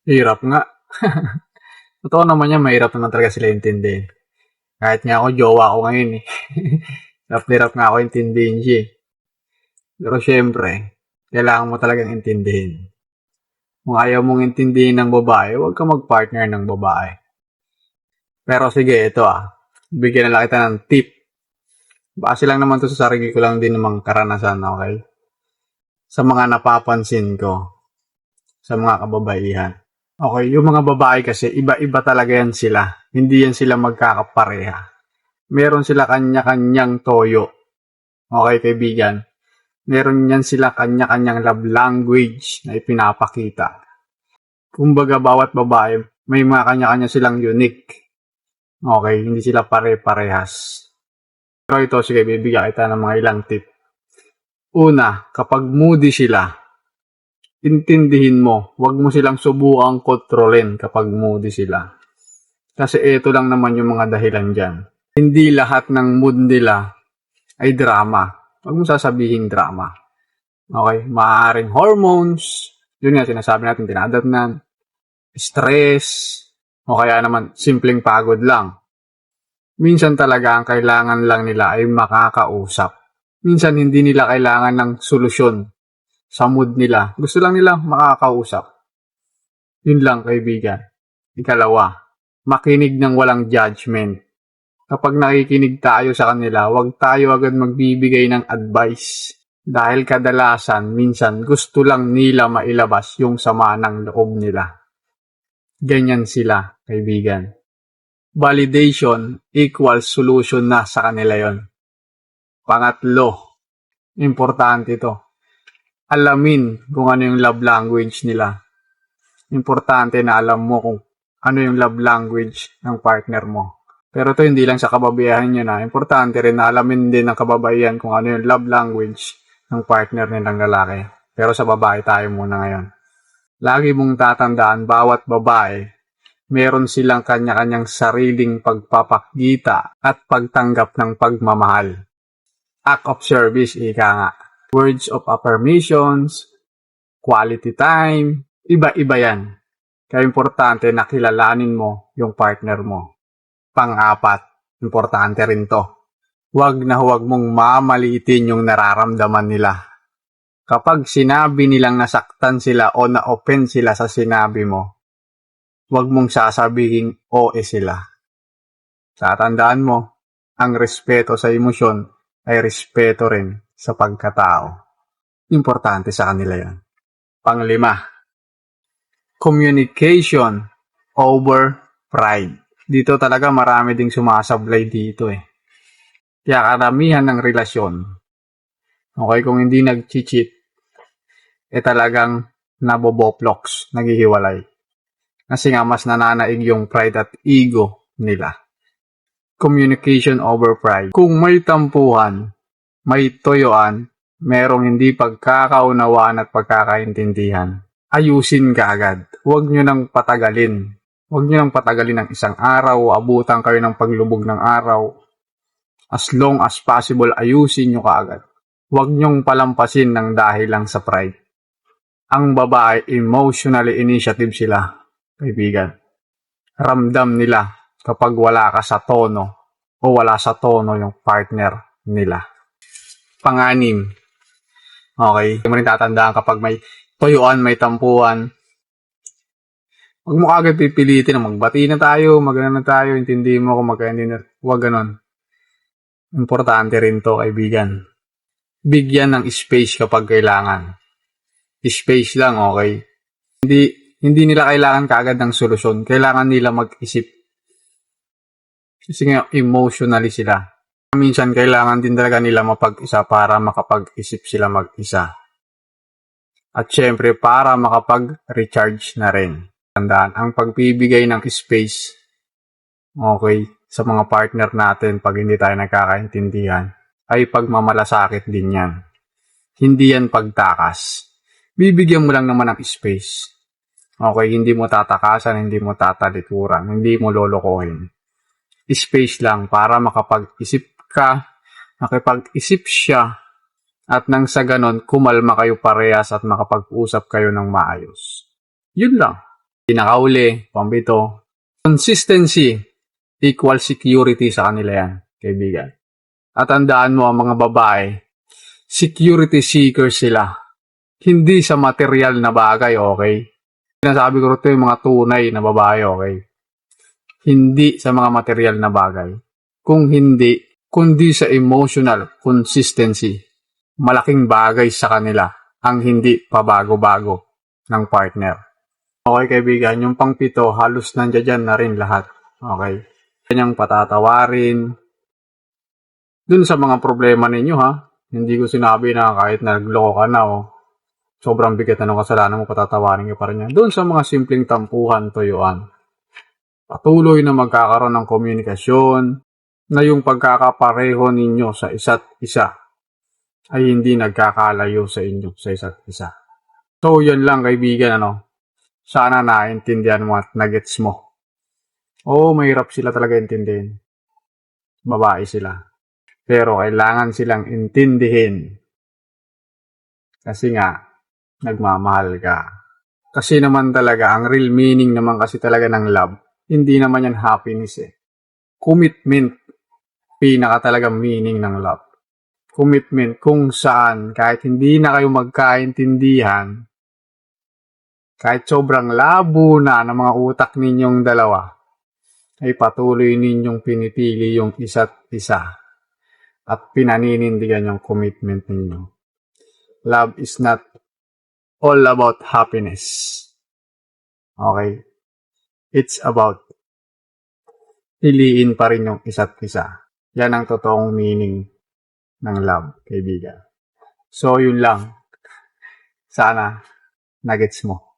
Hirap nga. Totoo naman yan, mahirap naman talaga sila intindihin. Kahit nga ako, jowa ko ngayon eh. Hirap nga ako intindihin siya eh. Pero syempre, kailangan mo talagang intindihin. Kung ayaw mong intindihin ng babae, huwag ka mag-partner ng babae. Pero sige, ito bigyan na lang kita ng tip. Base lang naman to sa sarili ko lang din namang karanasan, okay? Sa mga napapansin ko, sa mga kababaihan. Okay, yung mga babae kasi, iba-iba talaga yan sila. Hindi yan sila magkakapareha. Meron sila kanya-kanyang toyo. Okay, kaibigan? Meron yan sila kanya-kanyang love language na ipinapakita. Kumbaga, bawat babae, may mga kanya-kanya silang unique. Okay, hindi sila pare-parehas. Pero ito, sige, bibigyan kita ng mga ilang tip. Una, kapag moody sila, intindihin mo, huwag mo silang subukang kontrolin kapag moody sila. Kasi ito lang naman yung mga dahilan dyan. Hindi lahat ng mood nila ay drama. Huwag mo sasabihin drama. Okay? Maaaring hormones, yun nga sinasabi natin, tinadatnan, stress, o kaya naman simpleng pagod lang. Minsan talaga ang kailangan lang nila ay makakausap. Minsan hindi nila kailangan ng solusyon sa mood nila. Gusto lang nila makakausap. Yun lang, kaibigan. Ikalawa, makinig ng walang judgment. Kapag nakikinig tayo sa kanila, huwag tayo agad magbibigay ng advice. Dahil kadalasan, minsan, gusto lang nila mailabas yung sama ng loob nila. Ganyan sila, kaibigan. Validation equals solution na sa kanila yon. Pangatlo, importante ito. Alamin kung ano yung love language nila. Importante na alam mo kung ano yung love language ng partner mo. Pero ito hindi lang sa kababaihan nyo na. Importante rin na alamin din ng kababaihan kung ano yung love language ng partner nilang lalaki. Pero sa babae tayo muna ngayon. Lagi mong tatandaan, bawat babae, meron silang kanya-kanyang sariling pagpapakita at pagtanggap ng pagmamahal. Act of service, ika nga. Words of affirmations, quality time, iba-iba yan. Kaya importante na kilalanin mo yung partner mo. Pang-apat, importante rin to. Huwag na huwag mong mamaliitin yung nararamdaman nila. Kapag sinabi nilang nasaktan sila o na-offend sila sa sinabi mo, huwag mong sasabihin sila. Tatandaan mo, ang respeto sa emosyon ay respeto rin sa pagkatao. Importante sa kanila yan. Panglima, communication over pride. Dito talaga marami ding sumasablay dito eh. Kaya karamihan ng relasyon, okay, kung hindi nag-cheat, talagang naboboploks, naghihiwalay. Kasi nga mas nananaig yung pride at ego nila. Communication over pride. Kung may tampuhan, may toyoan, merong hindi pagkakaunawaan at pagkakaintindihan, ayusin ka agad. Huwag nyo nang patagalin. Huwag nyo nang patagalin ng isang araw, abutan kayo ng paglubog ng araw. As long as possible, ayusin nyo kaagad. Huwag nyong palampasin ng dahil lang sa pride. Ang babae, emotionally initiative sila, kaibigan. Ramdam nila kapag wala ka sa tono o wala sa tono yung partner nila. Panganim, okay, hindi mo rin tatandaan kapag may toyoan, may tampuhan, huwag mo agad pipilitin na magbati na tayo, magana na tayo, intindihin mo kung magkaindi na, huwag ganon. Importante rin to, kaibigan. Bigyan ng space kapag kailangan. Space lang, okay? Hindi nila kailangan kaagad ng solusyon. Kailangan nila mag-isip. Kasi nga, emotionally sila. Minsan, kailangan din talaga nila mapag-isa para makapag-isip sila mag-isa. At syempre, para makapag-recharge na rin. Tandaan, ang pagbibigay ng space, okay, sa mga partner natin pag hindi tayo nagkakaintindihan, ay pagmamalasakit din yan. Hindi yan pagtakas. Bibigyan mo lang naman ng space. Okay, hindi mo tatakasan, hindi mo tatalikuran, hindi mo lolokohin. Space lang para makapag-isip ka, makipag-isip siya, at nang sa ganon, kumalma kayo parehas at makapag-usap kayo ng maayos. Yun lang. Pinakauli, pambito. Consistency equal security sa kanila yan, kaibigan. At tandaan mo ang mga babae, security seekers sila. Hindi sa material na bagay, okay? Sinasabi ko ito yung mga tunay na babae, okay? Hindi sa mga material na bagay. Kung hindi, kundi sa emotional consistency. Malaking bagay sa kanila ang hindi pabago-bago ng partner. Okay, kaibigan, yung pangpito, halos nandiyan na rin lahat. Okay? Kanyang patatawarin. Dun sa mga problema ninyo, ha? Hindi ko sinabi na kahit nagloko ka na, sobrang bigat na ng kasalanan mo, patatawarin ka pa rin yan. Doon sa mga simpleng tampuhan, tuyuan. Patuloy na magkakaroon ng komunikasyon na yung pagkakapareho ninyo sa isa't isa ay hindi nagkakalayo sa inyo, sa isa't isa. So, yan lang kaibigan, Sana naintindihan mo at nagets mo. Mahirap sila talaga intindihin. Babae sila. Pero kailangan silang intindihin. Kasi nga, nagmamahal ka. Kasi naman talaga, ang real meaning naman kasi talaga ng love, hindi naman yan happiness Commitment, pinaka talagang meaning ng love. Commitment kung saan, kahit hindi na kayo magkaintindihan, kahit sobrang labo na ng mga utak ninyong dalawa, ay patuloy ninyong pinipili yung isa't isa at pinaninindigan yung commitment ninyo. Love is not all about happiness. Okay? It's about piliin pa rin yung isa't isa. Yan ang totoong meaning ng love, kaibigan. So, yun lang. Sana nagets mo.